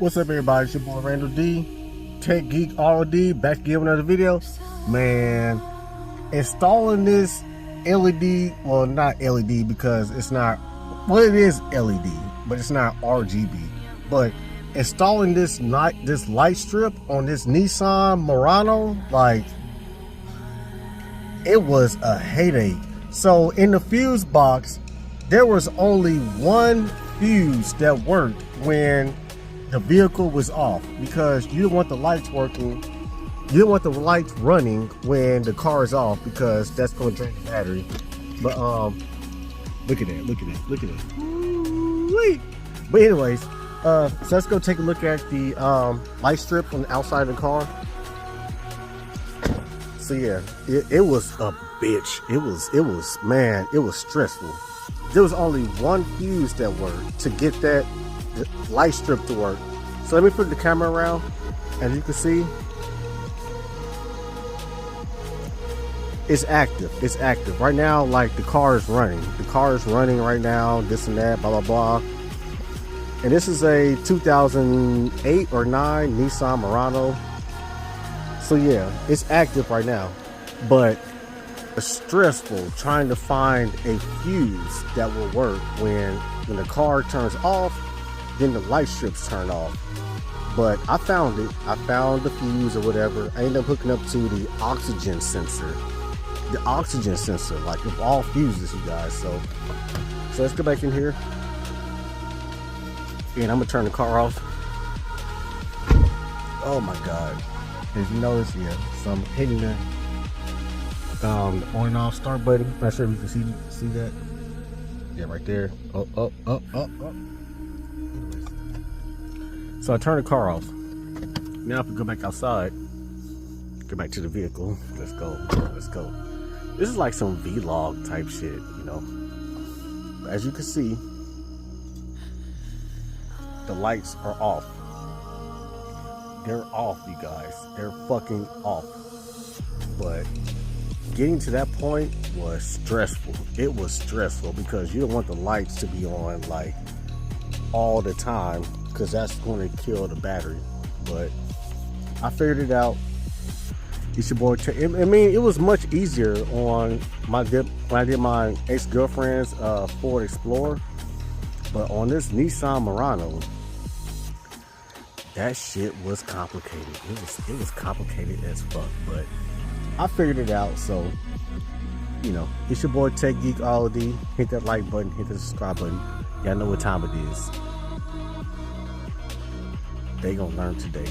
What's up, everybody? It's your boy Randall D, Tech Geek RD, back to give another video. Man, installing this LED, well, not LED because it's not, well, it is LED, but it's not RGB. But installing this light strip on this Nissan Murano, like, it was a headache. So in the fuse box, there was only one fuse that worked when the vehicle was off, because you don't want the lights working, you don't want the lights running when the car is off, because that's going to drain the battery. But look at that. Ooh-wee. But anyways, so let's go take a look at the light strip on the outside of the car. So yeah, it was a bitch. It was man, it was stressful. There was only one fuse that worked to get that light strip to work. So let me put the camera around. As you can see, it's active right now. Like, the car is running right now, this and that, blah blah blah. And this is a 2008 or 9 Nissan Murano. So yeah, it's active right now, but it's stressful trying to find a fuse that will work when the car turns off, then the light strips turn off. But I found it. I found the fuse or whatever. I ended up hooking up to the oxygen sensor. The oxygen sensor, like, of all fuses, you guys. So let's go back in here, and I'm gonna turn the car off. Oh my god. As you notice, yeah, so I'm hitting the on and off start button. Not sure if you can see that. Yeah, right there. Up. So I turn the car off. Now if we go back outside, go back to the vehicle. Let's go. This is like some vlog type shit, you know. As you can see, the lights are off. They're off, you guys. They're fucking off. But getting to that point was stressful. It was stressful because you don't want the lights to be on like all the time, because that's going to kill the battery. But I figured it out. It's your boy. I mean, it was much easier on when I did my ex-girlfriend's Ford Explorer, but on this Nissan Murano, that shit was complicated. It was complicated as fuck, but I figured it out. So, you know, it's your boy Tech Geek RD. Hit that like button, hit the subscribe button. Y'all know what time it is. They gonna learn today.